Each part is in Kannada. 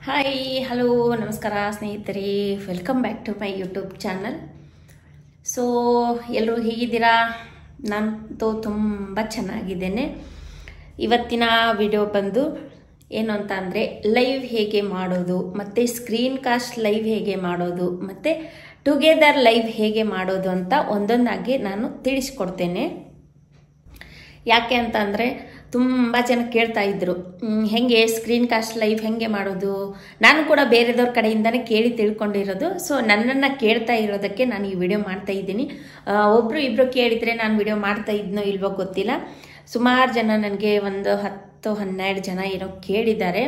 ಹಾಯ್ ಹಲೋ ನಮಸ್ಕಾರ ಸ್ನೇಹಿತರೆ, welcome back to my YouTube channel. So ಎಲ್ಲರೂ ಹೇಗಿದ್ದೀರಾ? ನಾನಂತೂ ತುಂಬ ಚೆನ್ನಾಗಿದ್ದೇನೆ. ಇವತ್ತಿನ ವಿಡಿಯೋ ಬಂದು ಏನು ಅಂತ ಅಂದರೆ ಲೈವ್ ಹೇಗೆ ಮಾಡೋದು, ಮತ್ತು ಸ್ಕ್ರೀನ್ ಕಾಸ್ಟ್ ಲೈವ್ ಹೇಗೆ ಮಾಡೋದು, ಮತ್ತು ಟುಗೆದರ್ ಲೈವ್ ಹೇಗೆ ಮಾಡೋದು ಅಂತ ಒಂದೊಂದಾಗಿ ನಾನು ತಿಳಿಸ್ಕೊಡ್ತೇನೆ. ಯಾಕೆ ಅಂತ ಅಂದರೆ ತುಂಬ ಜನ ಕೇಳ್ತಾ ಇದ್ರು, ಹೆಂಗೆ ಸ್ಕ್ರೀನ್ ಕಾಸ್ಟ್ ಲೈವ್ ಹೆಂಗೆ ಮಾಡೋದು. ನಾನು ಕೂಡ ಬೇರೆದವ್ರ ಕಡೆಯಿಂದನೇ ಕೇಳಿ ತಿಳ್ಕೊಂಡಿರೋದು. ಸೊ ನನ್ನನ್ನು ಕೇಳ್ತಾ ಇರೋದಕ್ಕೆ ನಾನು ಈ ವಿಡಿಯೋ ಮಾಡ್ತಾ ಇದ್ದೀನಿ. ಒಬ್ಬರು ಇಬ್ಬರು ಕೇಳಿದರೆ ನಾನು ವಿಡಿಯೋ ಮಾಡ್ತಾ ಇದ್ನೋ ಇಲ್ವೋ ಗೊತ್ತಿಲ್ಲ. ಸುಮಾರು ಜನ ನನಗೆ ಒಂದು 10-12 ಜನ ಏನೋ ಕೇಳಿದ್ದಾರೆ.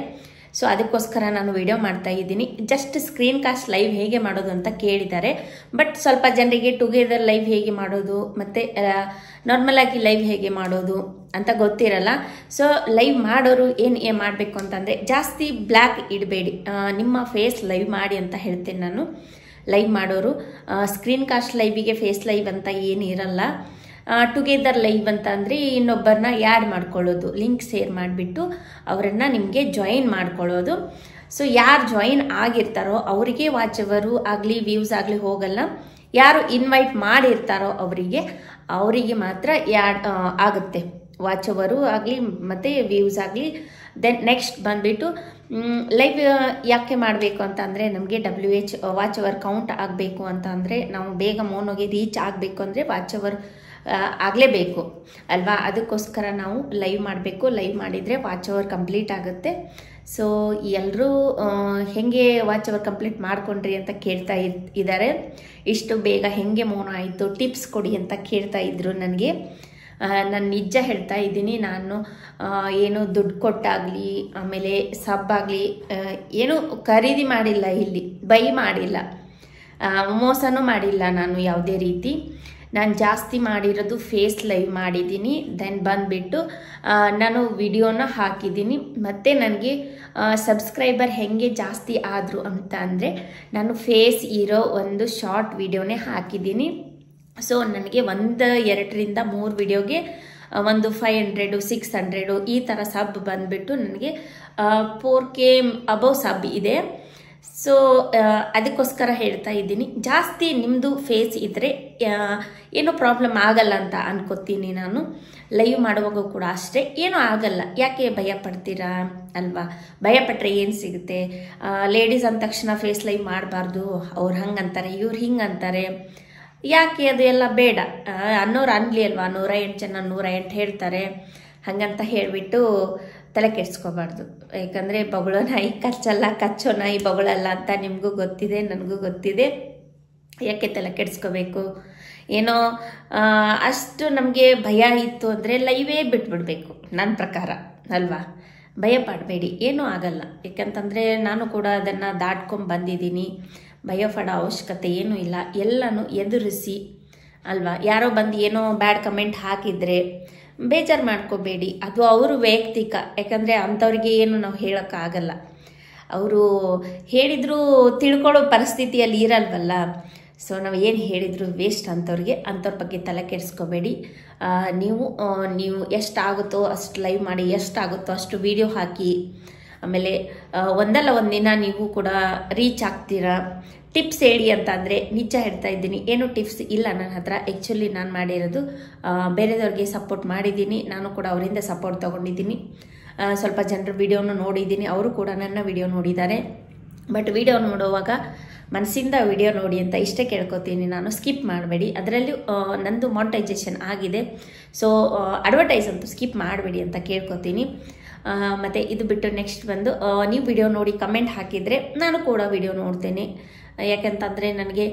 ಸೊ ಅದಕ್ಕೋಸ್ಕರ ನಾನು ವಿಡಿಯೋ ಮಾಡ್ತಾ ಇದ್ದೀನಿ. ಜಸ್ಟ್ ಸ್ಕ್ರೀನ್ ಕಾಸ್ಟ್ ಲೈವ್ ಹೇಗೆ ಮಾಡೋದು ಅಂತ ಕೇಳಿದ್ದಾರೆ. ಬಟ್ ಸ್ವಲ್ಪ ಜನರಿಗೆ ಟುಗೆದರ್ ಲೈವ್ ಹೇಗೆ ಮಾಡೋದು ಮತ್ತು ನಾರ್ಮಲ್ ಆಗಿ ಲೈವ್ ಹೇಗೆ ಮಾಡೋದು ಅಂತ ಗೊತ್ತಿರಲ್ಲ. ಸೊ ಲೈವ್ ಮಾಡೋರು ಏನು ಮಾಡಬೇಕು ಅಂತಂದರೆ ಜಾಸ್ತಿ ಬ್ಲ್ಯಾಕ್ ಇಡಬೇಡಿ, ನಿಮ್ಮ ಫೇಸ್ ಲೈವ್ ಮಾಡಿ ಅಂತ ಹೇಳ್ತೇನೆ ನಾನು. ಲೈವ್ ಮಾಡೋರು ಸ್ಕ್ರೀನ್ ಕಾಸ್ಟ್ ಲೈವಿಗೆ ಫೇಸ್ ಲೈವ್ ಅಂತ ಏನು ಇರಲ್ಲ. ಟುಗೆದರ್ ಲೈವ್ ಅಂತ ಅಂದರೆ ಇನ್ನೊಬ್ಬರನ್ನ ಯಾಡ್ ಮಾಡ್ಕೊಳ್ಳೋದು, ಲಿಂಕ್ ಶೇರ್ ಮಾಡಿಬಿಟ್ಟು ಅವರನ್ನು ನಿಮಗೆ ಜಾಯಿನ್ ಮಾಡ್ಕೊಳ್ಳೋದು. ಸೊ ಯಾರು ಜಾಯಿನ್ ಆಗಿರ್ತಾರೋ ಅವರಿಗೆ ವಾಚ್ ಅವರು ಆಗಲಿ ವ್ಯೂಸ್ ಆಗಲಿ ಹೋಗಲ್ಲ. ಯಾರು ಇನ್ವೈಟ್ ಮಾಡಿರ್ತಾರೋ ಅವರಿಗೆ ಮಾತ್ರ ಯಾಡ್ ಆಗುತ್ತೆ, ವಾಚ್ ಅವರು ಆಗಲಿ ಮತ್ತು ವ್ಯೂಸ್ ಆಗಲಿ. ದೆನ್ ನೆಕ್ಸ್ಟ್ ಬಂದುಬಿಟ್ಟು ಲೈವ್ ಯಾಕೆ ಮಾಡಬೇಕು ಅಂತ ಅಂದರೆ ನಮಗೆ WH ವಾಚ್ ಅವರ್ ಕೌಂಟ್ ಆಗಬೇಕು ಅಂತ ಅಂದರೆ ನಾವು ಬೇಗ ಮೋನೋಗೆ ರೀಚ್ ಆಗಬೇಕು ಅಂದರೆ ವಾಚ್ ಅವರ್ ಆಗಲೇಬೇಕು ಅಲ್ವಾ. ಅದಕ್ಕೋಸ್ಕರ ನಾವು ಲೈವ್ ಮಾಡಬೇಕು. ಲೈವ್ ಮಾಡಿದರೆ ವಾಚ್ ಅವರ್ ಕಂಪ್ಲೀಟ್ ಆಗುತ್ತೆ. ಸೊ ಎಲ್ಲರೂ ಹೆಂಗೆ ವಾಚ್ ಅವರ್ ಕಂಪ್ಲೀಟ್ ಮಾಡ್ಕೊಂಡ್ರಿ ಅಂತ ಕೇಳ್ತಾ ಇದ್ದಾರೆ. ಇಷ್ಟು ಬೇಗ ಹೆಂಗೆ ಮೋನೋ ಆಯಿತು, ಟಿಪ್ಸ್ ಕೊಡಿ ಅಂತ ಕೇಳ್ತಾ ಇದ್ರು ನನಗೆ. ನಾನು ನಿಜ ಹೇಳ್ತಾ ಇದ್ದೀನಿ, ನಾನು ಏನು ದುಡ್ಡು ಕೊಟ್ಟಾಗಲಿ ಆಮೇಲೆ ಸಬ್ಬಾಗಲಿ ಏನು ಖರೀದಿ ಮಾಡಿಲ್ಲ, ಇಲ್ಲಿ ಬೈ ಮಾಡಿಲ್ಲ, ಮೋಸನೂ ಮಾಡಿಲ್ಲ ನಾನು ಯಾವುದೇ ರೀತಿ. ನಾನು ಜಾಸ್ತಿ ಮಾಡಿರೋದು ಫೇಸ್ ಲೈವ್ ಮಾಡಿದ್ದೀನಿ. ದೆನ್ ಬಂದುಬಿಟ್ಟು ನಾನು ವಿಡಿಯೋನ ಹಾಕಿದ್ದೀನಿ. ಮತ್ತು ನನಗೆ ಸಬ್ಸ್ಕ್ರೈಬರ್ ಹೆಂಗೆ ಜಾಸ್ತಿ ಆದರು ಅಂತ ಅಂದರೆ ನಾನು ಫೇಸ್ ಇರೋ ಒಂದು ಶಾರ್ಟ್ ವಿಡಿಯೋನೇ ಹಾಕಿದ್ದೀನಿ. ಸೊ ನನಗೆ 1-2-3 ವಿಡಿಯೋಗೆ ಒಂದು 500-600 ಈ ಥರ ಸಬ್ ಬಂದುಬಿಟ್ಟು ನನಗೆ 4K ಅಬೌವ್ ಸಬ್ ಇದೆ. ಸೊ ಅದಕ್ಕೋಸ್ಕರ ಹೇಳ್ತಾ ಇದ್ದೀನಿ, ಜಾಸ್ತಿ ನಿಮ್ಮದು ಫೇಸ್ ಇದ್ದರೆ ಏನೂ ಪ್ರಾಬ್ಲಮ್ ಆಗಲ್ಲ ಅಂತ ಅನ್ಕೋತೀನಿ ನಾನು. ಲೈವ್ ಮಾಡುವಾಗ ಕೂಡ ಅಷ್ಟೇ, ಏನೂ ಆಗಲ್ಲ. ಯಾಕೆ ಭಯ ಪಡ್ತೀರಾ ಅಲ್ವಾ? ಭಯಪಟ್ಟರೆ ಏನು ಸಿಗುತ್ತೆ? ಲೇಡೀಸ್ ಅಂದ ತಕ್ಷಣ ಫೇಸ್ ಲೈವ್ ಮಾಡಬಾರ್ದು, ಅವ್ರು ಹಂಗಂತಾರೆ ಇವ್ರು ಹಿಂಗಂತಾರೆ, ಯಾಕೆ ಅದು ಎಲ್ಲ ಬೇಡ. ಅನ್ನೋರು ಅನ್ಲಿ ಅಲ್ವಾ, 108 ಜನ 108 ಹೇಳ್ತಾರೆ, ಹಾಗಂತ ಹೇಳಿಬಿಟ್ಟು ತಲೆ ಕೆಡಿಸ್ಕೋಬಾರ್ದು. ಯಾಕಂದರೆ ಬೊಗಳೋ ನಾಯಿ ಕಚ್ಚಲ್ಲ, ಕಚ್ಚೋ ನಾಯಿ ಬೊಗಳಲ್ಲ ಅಂತ ನಿಮಗೂ ಗೊತ್ತಿದೆ, ನನಗೂ ಗೊತ್ತಿದೆ. ಯಾಕೆ ತಲೆ ಕೆಡಿಸ್ಕೋಬೇಕು? ಏನೋ ಅಷ್ಟು ನಮಗೆ ಭಯ ಇತ್ತು ಅಂದರೆ ಲೈವೇ ಬಿಟ್ಬಿಡ್ಬೇಕು ನನ್ನ ಪ್ರಕಾರ ಅಲ್ವಾ. ಭಯ ಪಡಬೇಡಿ, ಏನೂ ಆಗಲ್ಲ. ಯಾಕಂತಂದರೆ ನಾನು ಕೂಡ ಅದನ್ನು ದಾಟ್ಕೊಂಡು ಬಂದಿದ್ದೀನಿ. ಭಯ ಪಡೋ ಅವಶ್ಯಕತೆ ಏನೂ ಇಲ್ಲ. ಎಲ್ಲನೂ ಎದುರಿಸಿ ಅಲ್ವಾ. ಯಾರೋ ಬಂದು ಏನೋ ಬ್ಯಾಡ್ ಕಮೆಂಟ್ ಹಾಕಿದರೆ ಬೇಜಾರು ಮಾಡ್ಕೋಬೇಡಿ, ಅದು ಅವರು ವೈಯಕ್ತಿಕ. ಯಾಕಂದರೆ ಅಂಥವ್ರಿಗೆ ಏನು ನಾವು ಹೇಳೋಕ್ಕಾಗಲ್ಲ. ಅವರು ಹೇಳಿದರೂ ತಿಳ್ಕೊಳ್ಳೋ ಪರಿಸ್ಥಿತಿಯಲ್ಲಿ ಇರಲ್ವಲ್ಲ. ಸೊ ನಾವು ಏನು ಹೇಳಿದ್ರು ವೇಸ್ಟ್ ಅಂಥವ್ರ ಬಗ್ಗೆ ತಲೆ ಕೆಡಿಸ್ಕೋಬೇಡಿ. ನೀವು ಎಷ್ಟಾಗುತ್ತೋ ಅಷ್ಟು ಲೈವ್ ಮಾಡಿ, ಎಷ್ಟಾಗುತ್ತೋ ಅಷ್ಟು ವಿಡಿಯೋ ಹಾಕಿ. ಆಮೇಲೆ ಒಂದಲ್ಲ ಒಂದಿನ ನೀವು ಕೂಡ ರೀಚ್ ಆಗ್ತೀರಾ. ಟಿಪ್ಸ್ ಹೇಳಿ ಅಂತ ಅಂದರೆ ನಿಜ ಹೇಳ್ತಾ ಇದ್ದೀನಿ, ಏನು ಟಿಪ್ಸ್ ಇಲ್ಲ ನನ್ನ ಹತ್ರ. ಆ್ಯಕ್ಚುಲಿ ನಾನು ಮಾಡಿರೋದು ಬೇರೆದವ್ರಿಗೆ ಸಪೋರ್ಟ್ ಮಾಡಿದ್ದೀನಿ, ನಾನು ಕೂಡ ಅವರಿಂದ ಸಪೋರ್ಟ್ ತೊಗೊಂಡಿದ್ದೀನಿ. ಸ್ವಲ್ಪ ಜನರು ವಿಡಿಯೋನ ನೋಡಿದ್ದೀನಿ, ಅವರು ಕೂಡ ನನ್ನ ವಿಡಿಯೋ ನೋಡಿದ್ದಾರೆ. ಬಟ್ ವಿಡಿಯೋ ನೋಡುವಾಗ ಮನಸ್ಸಿಂದ ವಿಡಿಯೋ ನೋಡಿ ಅಂತ ಇಷ್ಟೇ ಕೇಳ್ಕೊತೀನಿ ನಾನು. ಸ್ಕಿಪ್ ಮಾಡಬೇಡಿ. ಅದರಲ್ಲಿ ನಂದು ಮಾನಿಟೈಸೇಷನ್ ಆಗಿದೆ. ಸೊ ಅಡ್ವರ್ಟೈಸ್ ಅಂತೂ ಸ್ಕಿಪ್ ಮಾಡಬೇಡಿ ಅಂತ ಕೇಳ್ಕೊತೀನಿ. ಮತ್ತು ಇದು ಬಿಟ್ಟು ನೆಕ್ಸ್ಟ್ ಬಂದು ನೀವು ವಿಡಿಯೋ ನೋಡಿ ಕಮೆಂಟ್ ಹಾಕಿದರೆ ನಾನು ಕೂಡ ವಿಡಿಯೋ ನೋಡ್ತೇನೆ. ಯಾಕೆಂತಂದರೆ ನನಗೆ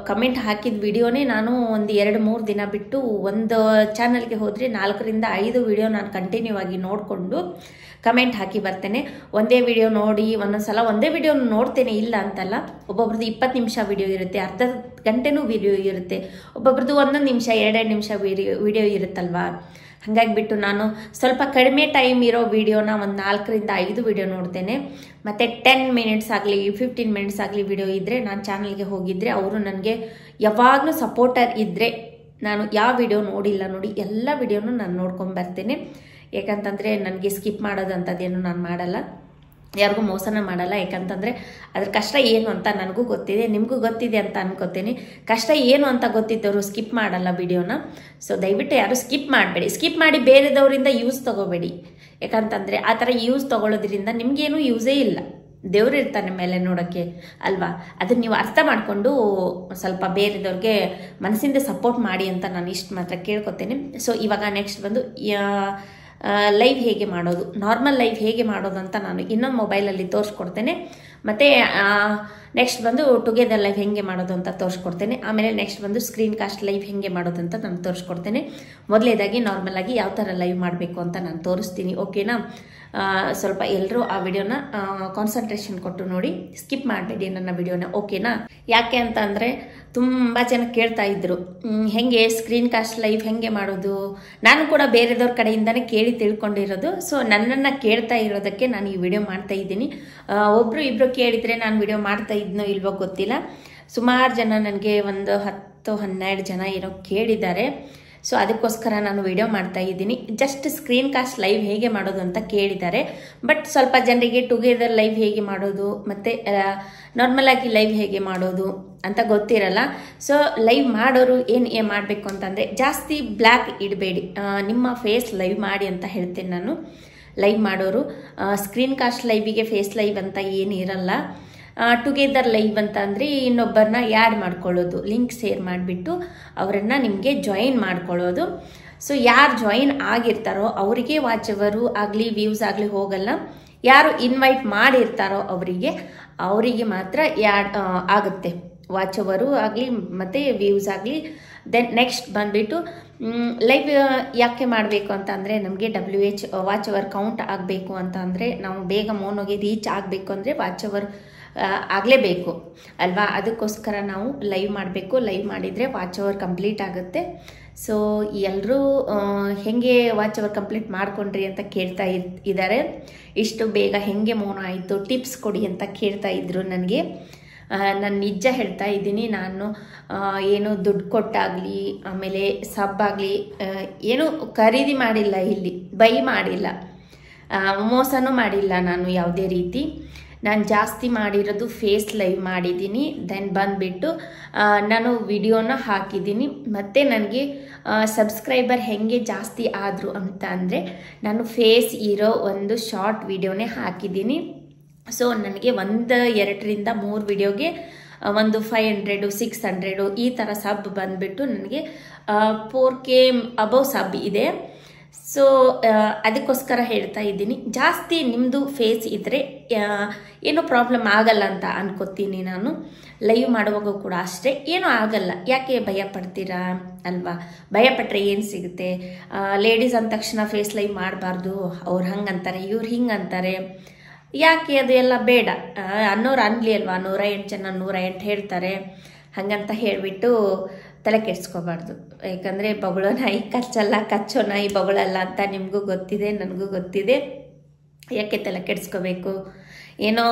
ಕಮೆಂಟ್ ಹಾಕಿದ ವಿಡಿಯೋನೇ ನಾನು ಒಂದು 2-3 ದಿನ ಬಿಟ್ಟು ಒಂದು ಚಾನಲ್ಗೆ ಹೋದರೆ 4-5 ವಿಡಿಯೋ ನಾನು ಕಂಟಿನ್ಯೂ ಆಗಿ ನೋಡಿಕೊಂಡು ಕಮೆಂಟ್ ಹಾಕಿ ಬರ್ತೇನೆ. ಒಂದೇ ವಿಡಿಯೋ ನೋಡಿ ಒಂದೊಂದು ಸಲ ಒಂದೇ ವಿಡಿಯೋ ನೋಡ್ತೇನೆ, ಇಲ್ಲ ಅಂತಲ್ಲ. ಒಬ್ಬೊಬ್ರದ್ದು 20 ನಿಮಿಷ ವಿಡಿಯೋ ಇರುತ್ತೆ, ಅರ್ಧ ಗಂಟೆನೂ ವಿಡಿಯೋ ಇರುತ್ತೆ. ಒಬ್ಬೊಬ್ರದ್ದು 1 ನಿಮಿಷ 2 ನಿಮಿಷ ವಿಡಿಯೋ ಇರುತ್ತಲ್ವಾ. ಹಾಗಾಗಿಬಿಟ್ಟು ನಾನು ಸ್ವಲ್ಪ ಕಡಿಮೆ ಟೈಮ್ ಇರೋ ವಿಡಿಯೋನ ಒಂದು 4-5 ವಿಡಿಯೋ ನೋಡ್ತೇನೆ. ಮತ್ತು 10 ಮಿನಿಟ್ಸ್ ಆಗಲಿ 15 ಮಿನಿಟ್ಸ್ ಆಗಲಿ ವಿಡಿಯೋ ಇದ್ದರೆ ನಾನು ಚಾನಲ್ಗೆ ಹೋಗಿದ್ದರೆ ಅವರು ನನಗೆ ಯಾವಾಗಲೂ ಸಪೋರ್ಟರ್ ಇದ್ದರೆ ನಾನು ಯಾವ ವಿಡಿಯೋ ನೋಡಿಲ್ಲ ನೋಡಿ ಎಲ್ಲ ವಿಡಿಯೋನು ನಾನು ನೋಡ್ಕೊಂಡು ಬರ್ತೇನೆ. ಯಾಕಂತಂದರೆ ನನಗೆ ಸ್ಕಿಪ್ ಮಾಡೋದಂಥದ್ದೇನು ನಾನು ಮಾಡಲ್ಲ. ಯಾರಿಗೂ ಮೋಸನ ಮಾಡಲ್ಲ. ಯಾಕಂತಂದರೆ ಅದ್ರ ಕಷ್ಟ ಏನು ಅಂತ ನನಗೂ ಗೊತ್ತಿದೆ, ನಿಮಗೂ ಗೊತ್ತಿದೆ ಅಂತ ಅನ್ಕೋತೀನಿ. ಕಷ್ಟ ಏನು ಅಂತ ಗೊತ್ತಿದ್ದವರು ಸ್ಕಿಪ್ ಮಾಡಲ್ಲ ವಿಡಿಯೋನ. ಸೊ ದಯವಿಟ್ಟು ಯಾರು ಸ್ಕಿಪ್ ಮಾಡಬೇಡಿ. ಸ್ಕಿಪ್ ಮಾಡಿ ಬೇರೆದವರಿಂದ ಯೂಸ್ ತೊಗೋಬೇಡಿ. ಯಾಕಂತಂದರೆ ಆ ಥರ ಯೂಸ್ ತೊಗೊಳ್ಳೋದ್ರಿಂದ ನಿಮಗೇನು ಯೂಸೇ ಇಲ್ಲ. ದೇವ್ರು ಇರ್ತಾನೆ ಮೇಲೆ ನೋಡೋಕ್ಕೆ ಅಲ್ವಾ. ಅದನ್ನು ನೀವು ಅರ್ಥ ಮಾಡಿಕೊಂಡು ಸ್ವಲ್ಪ ಬೇರೆದವ್ರಿಗೆ ಮನಸ್ಸಿಂದ ಸಪೋರ್ಟ್ ಮಾಡಿ ಅಂತ ನಾನು ಇಷ್ಟು ಮಾತ್ರ ಕೇಳ್ಕೊತೀನಿ. ಸೊ ಇವಾಗ ನೆಕ್ಸ್ಟ್ ಬಂದು ಲೈವ್ ಹೇಗೆ ಮಾಡೋದು, ನಾರ್ಮಲ್ ಲೈವ್ ಹೇಗೆ ಮಾಡೋದು ಅಂತ ನಾನು ಇನ್ನೊಂದು ಮೊಬೈಲಲ್ಲಿ ತೋರಿಸ್ಕೊಡ್ತೇನೆ. ಮತ್ತು ನೆಕ್ಸ್ಟ್ ಬಂದು ಟುಗೆದರ್ ಲೈವ್ ಹೇಗೆ ಮಾಡೋದು ಅಂತ ತೋರಿಸ್ಕೊಡ್ತೇನೆ. ಆಮೇಲೆ ನೆಕ್ಸ್ಟ್ ಬಂದು ಸ್ಕ್ರೀನ್ ಕಾಸ್ಟ್ ಲೈವ್ ಹೇಗೆ ಮಾಡೋದು ಅಂತ ನಾನು ತೋರಿಸ್ಕೊಡ್ತೇನೆ. ಮೊದಲೇದಾಗಿ ನಾರ್ಮಲ್ ಆಗಿ ಯಾವ ಥರ ಲೈವ್ ಮಾಡಬೇಕು ಅಂತ ನಾನು ತೋರಿಸ್ತೀನಿ. ಓಕೆನಾ? ಸ್ವಲ್ಪ ಎಲ್ಲರೂ ಆ ವಿಡಿಯೋನ ಕಾನ್ಸಂಟ್ರೇಷನ್ ಕೊಟ್ಟು ನೋಡಿ, ಸ್ಕಿಪ್ ಮಾಡಬೇಡಿ ನನ್ನ ವಿಡಿಯೋನ. ಓಕೆನಾ? ಯಾಕೆ ಅಂತ ಅಂದರೆ ತುಂಬ ಜನ ಕೇಳ್ತಾ ಇದ್ರು ಹೆಂಗೆ ಸ್ಕ್ರೀನ್ ಕಾಸ್ಟ್ ಲೈವ್ ಹೇಗೆ ಮಾಡೋದು. ನಾನು ಕೂಡ ಬೇರೆದವ್ರ ಕಡೆಯಿಂದನೇ ಕೇಳಿ ತಿಳ್ಕೊಂಡಿರೋದು. ಸೊ ನನ್ನನ್ನು ಕೇಳ್ತಾ ಇರೋದಕ್ಕೆ ನಾನು ಈ ವಿಡಿಯೋ ಮಾಡ್ತಾ ಇದ್ದೀನಿ. ಒಬ್ಬರು ಇಬ್ಬರು ಕೇಳಿದರೆ ನಾನು ವಿಡಿಯೋ ಮಾಡ್ತಾ ಇದ್ನೋ ಇಲ್ವೋ ಗೊತ್ತಿಲ್ಲ. ಸುಮಾರು ಜನ ನನಗೆ ಒಂದು 10-12 ಜನ ಏನೋ ಕೇಳಿದ್ದಾರೆ. ಸೊ ಅದಕ್ಕೋಸ್ಕರ ನಾನು ವಿಡಿಯೋ ಮಾಡ್ತಾ ಇದ್ದೀನಿ. ಜಸ್ಟ್ ಸ್ಕ್ರೀನ್ ಕಾಸ್ಟ್ ಲೈವ್ ಹೇಗೆ ಮಾಡೋದು ಅಂತ ಕೇಳಿದ್ದಾರೆ. ಬಟ್ ಸ್ವಲ್ಪ ಜನರಿಗೆ ಟುಗೆದರ್ ಲೈವ್ ಹೇಗೆ ಮಾಡೋದು ಮತ್ತು ನಾರ್ಮಲ್ ಆಗಿ ಲೈವ್ ಹೇಗೆ ಮಾಡೋದು ಅಂತ ಗೊತ್ತಿರಲ್ಲ. ಸೊ ಲೈವ್ ಮಾಡೋರು ಏನು ಮಾಡಬೇಕು ಅಂತಂದರೆ ಜಾಸ್ತಿ ಬ್ಲ್ಯಾಕ್ ಇಡಬೇಡಿ, ನಿಮ್ಮ ಫೇಸ್ ಲೈವ್ ಮಾಡಿ ಅಂತ ಹೇಳ್ತೇನೆ ನಾನು. ಲೈವ್ ಮಾಡೋರು ಸ್ಕ್ರೀನ್ ಕಾಸ್ಟ್ ಲೈವಿಗೆ ಫೇಸ್ ಲೈವ್ ಅಂತ ಏನು ಇರಲ್ಲ. ಟುಗೆದರ್ ಲೈವ್ ಅಂತ ಅಂದರೆ ಇನ್ನೊಬ್ಬರನ್ನ ಯಾಡ್ ಮಾಡ್ಕೊಳ್ಳೋದು, ಲಿಂಕ್ ಶೇರ್ ಮಾಡಿಬಿಟ್ಟು ಅವರನ್ನು ನಿಮಗೆ ಜಾಯಿನ್ ಮಾಡ್ಕೊಳ್ಳೋದು. ಸೊ ಯಾರು ಜಾಯಿನ್ ಆಗಿರ್ತಾರೋ ಅವರಿಗೆ ವಾಚ್ ಅವರು ಆಗಲಿ ವ್ಯೂಸ್ ಆಗಲಿ ಹೋಗಲ್ಲ. ಯಾರು ಇನ್ವೈಟ್ ಮಾಡಿರ್ತಾರೋ ಅವರಿಗೆ ಮಾತ್ರ ಯಾಡ್ ಆಗುತ್ತೆ, ವಾಚ್ ಅವರು ಆಗಲಿ ಮತ್ತು ವ್ಯೂಸ್ ಆಗಲಿ. ದೆನ್ ನೆಕ್ಸ್ಟ್ ಬಂದುಬಿಟ್ಟು ಲೈವ್ ಯಾಕೆ ಮಾಡಬೇಕು ಅಂತ ಅಂದರೆ ನಮಗೆ WH ವಾಚ್ ಅವರ್ ಕೌಂಟ್ ಆಗಬೇಕು ಅಂತ ಅಂದರೆ ನಾವು ಬೇಗ ಮೋನೋಗೆ ರೀಚ್ ಆಗಬೇಕು ಅಂದರೆ ವಾಚ್ ಅವರ್ ಆಗಲೇಬೇಕು ಅಲ್ವಾ. ಅದಕ್ಕೋಸ್ಕರ ನಾವು ಲೈವ್ ಮಾಡಬೇಕು. ಲೈವ್ ಮಾಡಿದರೆ ವಾಚ್ ಅವರ್ ಕಂಪ್ಲೀಟ್ ಆಗುತ್ತೆ. ಸೊ ಎಲ್ಲರೂ ಹೇಗೆ ವಾಚ್ ಅವರ್ ಕಂಪ್ಲೀಟ್ ಮಾಡ್ಕೊಂಡ್ರಿ ಅಂತ ಕೇಳ್ತಾ ಇದ್ದಾರೆ. ಇಷ್ಟು ಬೇಗ ಹೇಗೆ ಮೋನೋ ಆಯಿತು, ಟಿಪ್ಸ್ ಕೊಡಿ ಅಂತ ಕೇಳ್ತಾ ಇದ್ರು ನನಗೆ. ನಾನು ನಿಜ ಹೇಳ್ತಾ ಇದ್ದೀನಿ, ನಾನು ಏನು ದುಡ್ಡು ಕೊಟ್ಟಾಗಲಿ ಆಮೇಲೆ ಸಬ್ಬಾಗಲಿ ಏನು ಖರೀದಿ ಮಾಡಿಲ್ಲ, ಇಲ್ಲಿ ಬೈ ಮಾಡಿಲ್ಲ, ಮೋಸನೂ ಮಾಡಿಲ್ಲ ನಾನು ಯಾವುದೇ ರೀತಿ. ನಾನು ಜಾಸ್ತಿ ಮಾಡಿರೋದು ಫೇಸ್ ಲೈವ್ ಮಾಡಿದ್ದೀನಿ. ದೆನ್ ಬಂದುಬಿಟ್ಟು ನಾನು ವಿಡಿಯೋನ ಹಾಕಿದ್ದೀನಿ. ಮತ್ತು ನನಗೆ ಸಬ್ಸ್ಕ್ರೈಬರ್ ಹೇಗೆ ಜಾಸ್ತಿ ಆದರು ಅಂತ ಅಂದರೆ ನಾನು ಫೇಸ್ ಇರೋ ಒಂದು ಶಾರ್ಟ್ ವಿಡಿಯೋನೇ ಹಾಕಿದ್ದೀನಿ. ಸೊ ನನಗೆ 1-2-3 ವಿಡಿಯೋಗೆ ಒಂದು 500-600 ಈ ಥರ ಸಬ್ ಬಂದುಬಿಟ್ಟು ನನಗೆ 4K ಅಬೌವ್ ಸಬ್ ಇದೆ. ಸೊ ಅದಕ್ಕೋಸ್ಕರ ಹೇಳ್ತಾ ಇದ್ದೀನಿ, ಜಾಸ್ತಿ ನಿಮ್ಮದು ಫೇಸ್ ಇದ್ದರೆ ಏನೂ ಪ್ರಾಬ್ಲಮ್ ಆಗಲ್ಲ ಅಂತ ಅನ್ಕೋತೀನಿ ನಾನು. ಲೈವ್ ಮಾಡುವಾಗ ಕೂಡ ಅಷ್ಟೇ, ಏನೂ ಆಗಲ್ಲ. ಯಾಕೆ ಭಯ ಪಡ್ತೀರಾ ಅಲ್ವಾ? ಭಯಪಟ್ಟರೆ ಏನು ಸಿಗುತ್ತೆ? ಲೇಡೀಸ್ ಅಂದ ತಕ್ಷಣ ಫೇಸ್ ಲೈವ್ ಮಾಡಬಾರ್ದು, ಅವ್ರು ಹಂಗಂತಾರೆ ಇವ್ರು ಹಿಂಗಂತಾರೆ, ಯಾಕೆ ಅದು ಎಲ್ಲ ಬೇಡ. ಅನ್ನೋರು ಅನ್ಲಿ ಅಲ್ವಾ, 108 ಜನ 108 ಹೇಳ್ತಾರೆ, ಹಾಗಂತ ಹೇಳಿಬಿಟ್ಟು ತಲೆ ಕೆಡಿಸ್ಕೋಬಾರ್ದು. ಯಾಕಂದರೆ ಬೊಗಳೋ ನಾಯಿ ಕಚ್ಚಲ್ಲ, ಕಚ್ಚೋ ನಾಯಿ ಬೊಗಳಲ್ಲ ಅಂತ ನಿಮಗೂ ಗೊತ್ತಿದೆ, ನನಗೂ ಗೊತ್ತಿದೆ. ಯಾಕೆ ತಲೆ ಕೆಡಿಸ್ಕೋಬೇಕು? ಏನೋ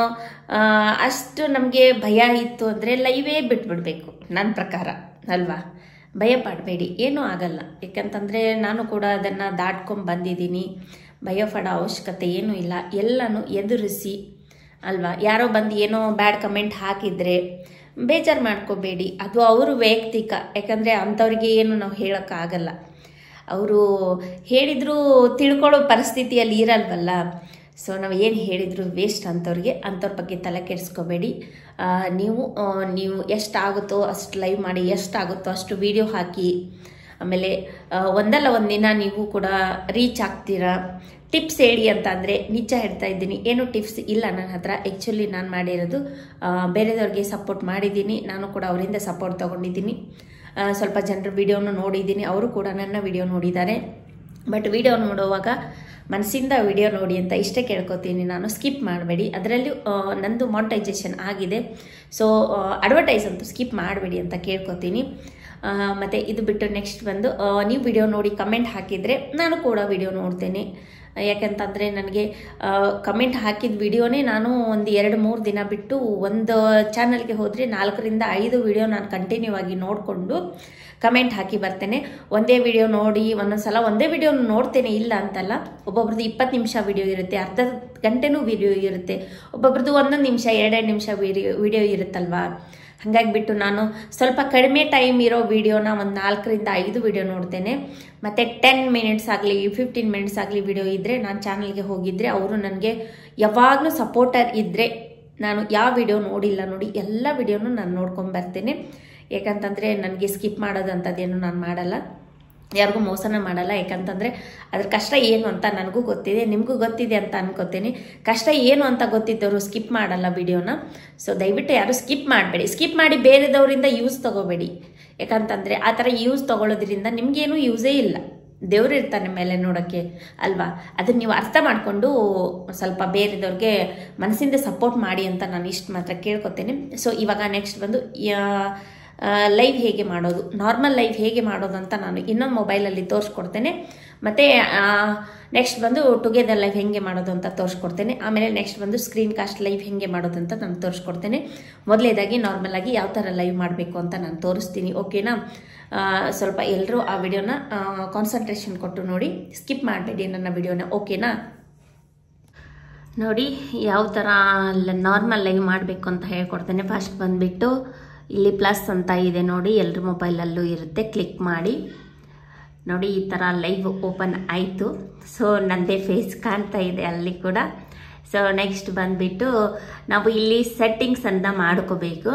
ಅಷ್ಟು ನಮಗೆ ಭಯ ಇತ್ತು ಅಂದರೆ ಲೈವೇ ಬಿಟ್ಬಿಡ್ಬೇಕು ನನ್ನ ಪ್ರಕಾರ ಅಲ್ವಾ. ಭಯ ಪಡಬೇಡಿ, ಏನೂ ಆಗಲ್ಲ. ಯಾಕಂತಂದರೆ ನಾನು ಕೂಡ ಅದನ್ನು ದಾಟ್ಕೊಂಡು ಬಂದಿದ್ದೀನಿ. ಭಯ ಪಡೋ ಅವಶ್ಯಕತೆ ಏನೂ ಇಲ್ಲ. ಎಲ್ಲನೂ ಎದುರಿಸಿ ಅಲ್ವಾ. ಯಾರೋ ಬಂದು ಏನೋ ಬ್ಯಾಡ್ ಕಮೆಂಟ್ ಹಾಕಿದರೆ ಬೇಜಾರು ಮಾಡ್ಕೋಬೇಡಿ, ಅದು ಅವರು ವೈಯಕ್ತಿಕ. ಯಾಕಂದರೆ ಅಂಥವ್ರಿಗೆ ಏನು ನಾವು ಹೇಳೋಕ್ಕಾಗಲ್ಲ. ಅವರು ಹೇಳಿದರೂ ತಿಳ್ಕೊಳ್ಳೋ ಪರಿಸ್ಥಿತಿಯಲ್ಲಿ ಇರಲ್ವಲ್ಲ. ಸೊ ನಾವು ಏನು ಹೇಳಿದ್ರು ವೇಸ್ಟ್ ಅಂಥವ್ರ ಬಗ್ಗೆ ತಲೆ ಕೆಡಿಸ್ಕೋಬೇಡಿ. ನೀವು ಎಷ್ಟಾಗುತ್ತೋ ಅಷ್ಟು ಲೈವ್ ಮಾಡಿ, ಎಷ್ಟಾಗುತ್ತೋ ಅಷ್ಟು ವಿಡಿಯೋ ಹಾಕಿ. ಆಮೇಲೆ ಒಂದಲ್ಲ ಒಂದಿನ ನೀವು ಕೂಡ ರೀಚ್ ಆಗ್ತೀರಾ. ಟಿಪ್ಸ್ ಹೇಳಿ ಅಂತ ಅಂದರೆ ನಿಜ ಹೇಳ್ತಾ ಇದ್ದೀನಿ, ಏನೂ ಟಿಪ್ಸ್ ಇಲ್ಲ ನನ್ನ ಹತ್ರ. ಆ್ಯಕ್ಚುಲಿ ನಾನು ಮಾಡಿರೋದು ಬೇರೆದವ್ರಿಗೆ ಸಪೋರ್ಟ್ ಮಾಡಿದ್ದೀನಿ, ನಾನು ಕೂಡ ಅವರಿಂದ ಸಪೋರ್ಟ್ ತೊಗೊಂಡಿದ್ದೀನಿ. ಸ್ವಲ್ಪ ಜನರು ವಿಡಿಯೋನ ನೋಡಿದ್ದೀನಿ, ಅವರು ಕೂಡ ನನ್ನ ವಿಡಿಯೋ ನೋಡಿದ್ದಾರೆ. ಬಟ್ ವಿಡಿಯೋ ನೋಡುವಾಗ ಮನಸ್ಸಿಂದ ವಿಡಿಯೋ ನೋಡಿ ಅಂತ ಇಷ್ಟೇ ಕೇಳ್ಕೊತೀನಿ ನಾನು. ಸ್ಕಿಪ್ ಮಾಡಬೇಡಿ. ಅದರಲ್ಲೂ ನಂದು ಮಾನಿಟೈಸೇಷನ್ ಆಗಿದೆ. ಸೊ ಅಡ್ವರ್ಟೈಸ್ ಅಂತೂ ಸ್ಕಿಪ್ ಮಾಡಬೇಡಿ ಅಂತ ಕೇಳ್ಕೊತೀನಿ. ಮತ್ತು ಇದು ಬಿಟ್ಟು ನೆಕ್ಸ್ಟ್ ಬಂದು ನೀವು ವಿಡಿಯೋ ನೋಡಿ ಕಮೆಂಟ್ ಹಾಕಿದರೆ ನಾನು ಕೂಡ ವಿಡಿಯೋ ನೋಡ್ತೇನೆ. ಯಾಕೆಂತಂದರೆ ನನಗೆ ಕಮೆಂಟ್ ಹಾಕಿದ ವಿಡಿಯೋನೇ ನಾನು ಒಂದು 2-3 ದಿನ ಬಿಟ್ಟು ಒಂದು ಚಾನಲ್ಗೆ ಹೋದರೆ 4ರಿಂದ 5 ವಿಡಿಯೋ ನಾನು ಕಂಟಿನ್ಯೂ ಆಗಿ ನೋಡಿಕೊಂಡು ಕಮೆಂಟ್ ಹಾಕಿ ಬರ್ತೇನೆ. ಒಂದೇ ವಿಡಿಯೋ ನೋಡಿ ಒಂದೊಂದ್ಸಲ ಒಂದೇ ವಿಡಿಯೋ ನೋಡ್ತೇನೆ, ಇಲ್ಲ ಅಂತಲ್ಲ. ಒಬ್ಬೊಬ್ರದ್ದು 20 ನಿಮಿಷ ವಿಡಿಯೋ ಇರುತ್ತೆ, ಅರ್ಧ ಗಂಟೆನೂ ವಿಡಿಯೋ ಇರುತ್ತೆ, ಒಬ್ಬೊಬ್ರದ್ದು 1 ನಿಮಿಷ 2 ನಿಮಿಷ ವಿಡಿಯೋ ಇರುತ್ತಲ್ವಾ. ಹಾಗಾಗಿ ಬಿಟ್ಟು ನಾನು ಸ್ವಲ್ಪ ಕಡಿಮೆ ಟೈಮ್ ಇರೋ ವಿಡಿಯೋನ ಒಂದು 4ರಿಂದ 5 ವಿಡಿಯೋ ನೋಡ್ತೇನೆ. ಮತ್ತು 10 ಮಿನಿಟ್ಸ್ ಆಗಲಿ 15 ಮಿನಿಟ್ಸ್ ಆಗಲಿ ವಿಡಿಯೋ ಇದ್ದರೆ ನಾನು ಚಾನಲ್ಗೆ ಹೋಗಿದ್ದರೆ ಅವರು ನನಗೆ ಯಾವಾಗಲೂ ಸಪೋರ್ಟರ್ ಇದ್ದರೆ ನಾನು ಯಾವ ವಿಡಿಯೋ ನೋಡಿಲ್ಲ ನೋಡಿ ಎಲ್ಲ ವಿಡಿಯೋನು ನಾನು ನೋಡ್ಕೊಂಡು ಬರ್ತೇನೆ. ಯಾಕಂತಂದರೆ ನನಗೆ ಸ್ಕಿಪ್ ಮಾಡೋದಂಥದ್ದೇನು ನಾನು ಮಾಡಲ್ಲ, ಯಾರಿಗೂ ಮೋಸನ ಮಾಡಲ್ಲ. ಯಾಕಂತಂದರೆ ಅದ್ರ ಕಷ್ಟ ಏನು ಅಂತ ನನಗೂ ಗೊತ್ತಿದೆ, ನಿಮಗೂ ಗೊತ್ತಿದೆ ಅಂತ ಅನ್ಕೋತೀನಿ. ಕಷ್ಟ ಏನು ಅಂತ ಗೊತ್ತಿದ್ದವರು ಸ್ಕಿಪ್ ಮಾಡಲ್ಲ ವಿಡಿಯೋನ. ಸೊ ದಯವಿಟ್ಟು ಯಾರು ಸ್ಕಿಪ್ ಮಾಡಬೇಡಿ, ಸ್ಕಿಪ್ ಮಾಡಿ ಬೇರೆದವರಿಂದ ಯೂಸ್ ತೊಗೋಬೇಡಿ. ಯಾಕಂತಂದರೆ ಆ ಥರ ಯೂಸ್ ತೊಗೊಳ್ಳೋದ್ರಿಂದ ನಿಮಗೇನು ಯೂಸೇ ಇಲ್ಲ. ದೇವ್ರು ಇರ್ತಾನೆ ಮೇಲೆ ನೋಡೋಕ್ಕೆ ಅಲ್ವಾ. ಅದನ್ನು ನೀವು ಅರ್ಥ ಮಾಡಿಕೊಂಡು ಸ್ವಲ್ಪ ಬೇರೆದವ್ರಿಗೆ ಮನಸ್ಸಿಂದ ಸಪೋರ್ಟ್ ಮಾಡಿ ಅಂತ ನಾನು ಇಷ್ಟು ಮಾತ್ರ ಕೇಳ್ಕೊತೇನೆ. ಸೊ ಇವಾಗ ನೆಕ್ಸ್ಟ್ ಬಂದು ಲೈವ್ ಹೇಗೆ ಮಾಡೋದು, ನಾರ್ಮಲ್ ಲೈವ್ ಹೇಗೆ ಮಾಡೋದು ಅಂತ ನಾನು ಇನ್ನೊಂದು ಮೊಬೈಲಲ್ಲಿ ತೋರಿಸ್ಕೊಡ್ತೇನೆ. ಮತ್ತು ನೆಕ್ಸ್ಟ್ ಬಂದು ಟುಗೆದರ್ ಲೈವ್ ಹೇಗೆ ಮಾಡೋದು ಅಂತ ತೋರಿಸ್ಕೊಡ್ತೇನೆ. ಆಮೇಲೆ ನೆಕ್ಸ್ಟ್ ಬಂದು ಸ್ಕ್ರೀನ್ ಕಾಸ್ಟ್ ಲೈವ್ ಹೇಗೆ ಮಾಡೋದು ಅಂತ ನಾನು ತೋರಿಸ್ಕೊಡ್ತೇನೆ. ಮೊದಲೇದಾಗಿ ನಾರ್ಮಲ್ ಆಗಿ ಯಾವ ಥರ ಲೈವ್ ಮಾಡಬೇಕು ಅಂತ ನಾನು ತೋರಿಸ್ತೀನಿ, ಓಕೆನಾ. ಸ್ವಲ್ಪ ಎಲ್ಲರೂ ಆ ವಿಡಿಯೋನ ಕಾನ್ಸಂಟ್ರೇಷನ್ ಕೊಟ್ಟು ನೋಡಿ, ಸ್ಕಿಪ್ ಮಾಡಬೇಡಿ ನನ್ನ ವಿಡಿಯೋನ, ಓಕೆನಾ. ನೋಡಿ ಯಾವ ಥರ ನಾರ್ಮಲ್ ಲೈವ್ ಮಾಡಬೇಕು ಅಂತ ಹೇಳ್ಕೊಡ್ತೇನೆ. ಫಸ್ಟ್ ಬಂದುಬಿಟ್ಟು ಇಲ್ಲಿ ಪ್ಲಸ್ ಅಂತ ಇದೆ ನೋಡಿ, ಎಲ್ಲರ ಮೊಬೈಲಲ್ಲೂ ಇರುತ್ತೆ, ಕ್ಲಿಕ್ ಮಾಡಿ ನೋಡಿ. ಈ ಥರ ಲೈವ್ ಓಪನ್ ಆಯಿತು. ಸೊ ನನ್ನದೇ ಫೇಸ್ ಕಾಣ್ತಾ ಇದೆ ಅಲ್ಲಿ ಕೂಡ. ಸೊ ನೆಕ್ಸ್ಟ್ ಬಂದುಬಿಟ್ಟು ನಾವು ಇಲ್ಲಿ ಸೆಟ್ಟಿಂಗ್ಸನ್ನು ಮಾಡ್ಕೋಬೇಕು.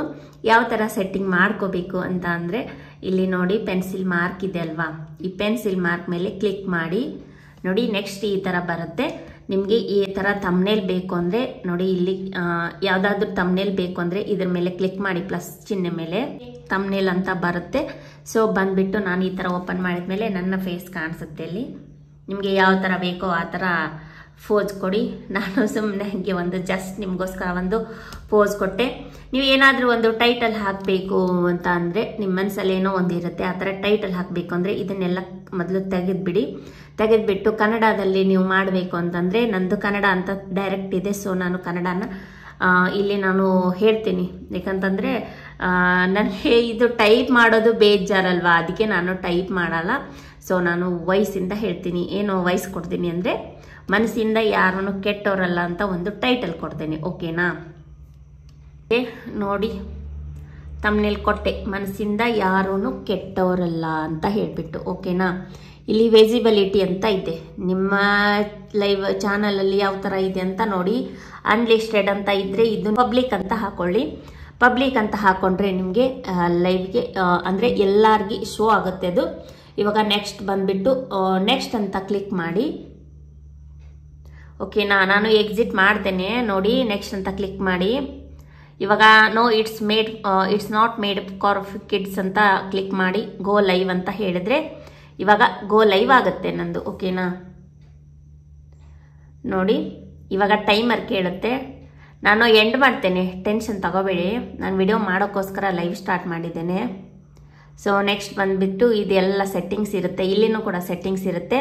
ಯಾವ ಥರ ಸೆಟ್ಟಿಂಗ್ ಮಾಡ್ಕೋಬೇಕು ಅಂತ ಅಂದರೆ ಇಲ್ಲಿ ನೋಡಿ ಪೆನ್ಸಿಲ್ ಮಾರ್ಕ್ ಇದೆ ಅಲ್ವಾ, ಈ ಪೆನ್ಸಿಲ್ ಮಾರ್ಕ್ ಮೇಲೆ ಕ್ಲಿಕ್ ಮಾಡಿ ನೋಡಿ. ನೆಕ್ಸ್ಟ್ ಈ ಥರ ಬರುತ್ತೆ. ನಿಮಗೆ ಈ ಥರ ತಮ್ನೇಲ್ ಬೇಕು ಅಂದರೆ ನೋಡಿ, ಇಲ್ಲಿ ಯಾವುದಾದ್ರೂ ತಮ್ನೇಲ್ ಬೇಕು ಅಂದರೆ ಇದ್ರ ಮೇಲೆ ಕ್ಲಿಕ್ ಮಾಡಿ, ಪ್ಲಸ್ ಚಿಹ್ನೆ ಮೇಲೆ ತಮ್ನೇಲ್ ಅಂತ ಬರುತ್ತೆ. ಸೊ ಬಂದುಬಿಟ್ಟು ನಾನು ಈ ಥರ ಓಪನ್ ಮಾಡಿದ ಮೇಲೆ ನನ್ನ ಫೇಸ್ ಕಾಣಿಸುತ್ತೆ ಇಲ್ಲಿ. ನಿಮಗೆ ಯಾವ ಥರ ಬೇಕೋ ಆ ಥರ ಪೋಸ್ ಕೊಡಿ. ನಾನು ಸುಮ್ಮನೆ ಹೀಗೆ ಒಂದು ಜಸ್ಟ್ ನಿಮಗೋಸ್ಕರ ಒಂದು ಪೋಸ್ ಕೊಟ್ಟೆ. ನೀವು ಏನಾದರೂ ಒಂದು ಟೈಟಲ್ ಹಾಕಬೇಕು ಅಂತ ಅಂದರೆ ನಿಮ್ಮ ಮನಸ್ಸಲ್ಲಿ ಏನೋ ಒಂದು ಇರುತ್ತೆ, ಆ ಥರ ಟೈಟಲ್ ಹಾಕಬೇಕು ಅಂದರೆ ಇದನ್ನೆಲ್ಲ ಮೊದಲು ತೆಗೆದ್ಬಿಟ್ಟು ಕನ್ನಡದಲ್ಲಿ ನೀವು ಮಾಡಬೇಕು ಅಂತಂದರೆ ನಂದು ಕನ್ನಡ ಅಂತ ಡೈರೆಕ್ಟ್ ಇದೆ. ಸೊ ನಾನು ಕನ್ನಡನ ಇಲ್ಲಿ ನಾನು ಹೇಳ್ತೀನಿ. ಯಾಕಂತಂದರೆ ನನಗೆ ಇದು ಟೈಪ್ ಮಾಡೋದು ಬೇಜಾರಲ್ವಾ, ಅದಕ್ಕೆ ನಾನು ಟೈಪ್ ಮಾಡಲ್ಲ. ಸೊ ನಾನು ವಾಯ್ಸಿಂದ ಹೇಳ್ತೀನಿ. ಏನು ವಾಯ್ಸ್ ಕೊಡ್ತೀನಿ ಅಂದರೆ ಮನಸ್ಸಿಂದ ಯಾರನ್ನು ಕೆಟ್ಟವರಲ್ಲ ಅಂತ ಒಂದು ಟೈಟಲ್ ಕೊಡ್ತೇನೆ, ಓಕೆನಾ. ನೋಡಿ ತಮ್ನೇಲ್ ಕೊಟ್ಟೆ, ಮನಸ್ಸಿಂದ ಯಾರೂ ಕೆಟ್ಟವರಲ್ಲ ಅಂತ ಹೇಳಿಬಿಟ್ಟು, ಓಕೆನಾ. ಇಲ್ಲಿ ವಿಸಿಬಿಲಿಟಿ ಅಂತ ಇದೆ, ನಿಮ್ಮ ಲೈವ್ ಚಾನಲಲ್ಲಿ ಯಾವ ಥರ ಇದೆ ಅಂತ ನೋಡಿ. ಅನ್ಲಿಸ್ಟೆಡ್ ಅಂತ ಇದ್ದರೆ ಇದು ಪಬ್ಲಿಕ್ ಅಂತ ಹಾಕೊಳ್ಳಿ. ಪಬ್ಲಿಕ್ ಅಂತ ಹಾಕೊಂಡ್ರೆ ನಿಮಗೆ ಲೈವ್ಗೆ ಅಂದರೆ ಎಲ್ಲರಿಗೂ ಶೋ ಆಗುತ್ತೆ ಅದು. ಇವಾಗ ನೆಕ್ಸ್ಟ್ ಬಂದುಬಿಟ್ಟು ನೆಕ್ಸ್ಟ್ ಅಂತ ಕ್ಲಿಕ್ ಮಾಡಿ, ಓಕೆನಾ. ನಾನು ಎಕ್ಸಿಟ್ ಮಾಡ್ತೇನೆ ನೋಡಿ. ನೆಕ್ಸ್ಟ್ ಅಂತ ಕ್ಲಿಕ್ ಮಾಡಿ. ಇವಾಗ no it's not made for kids ಅಂತ ಕ್ಲಿಕ್ ಮಾಡಿ ಗೋ ಲೈವ್ ಅಂತ ಹೇಳಿದ್ರೆ ಇವಾಗ ಗೋ ಲೈವ್ ಆಗುತ್ತೆ ನಂದು, ಓಕೆನಾ. ನೋಡಿ ಇವಾಗ ಟೈಮರ್ ಕೇಳುತ್ತೆ, ನಾನು ಎಂಡ್ ಮಾಡ್ತೇನೆ, ಟೆನ್ಷನ್ ತಗೋಬೇಡಿ. ನಾನು ವಿಡಿಯೋ ಮಾಡೋಕ್ಕೋಸ್ಕರ ಲೈವ್ ಸ್ಟಾರ್ಟ್ ಮಾಡಿದ್ದೇನೆ. ಸೊ ನೆಕ್ಸ್ಟ್ ಬಂದುಬಿಟ್ಟು ಇದೆಲ್ಲ ಸೆಟ್ಟಿಂಗ್ಸ್ ಇರುತ್ತೆ, ಇಲ್ಲಿನೂ ಕೂಡ ಸೆಟ್ಟಿಂಗ್ಸ್ ಇರುತ್ತೆ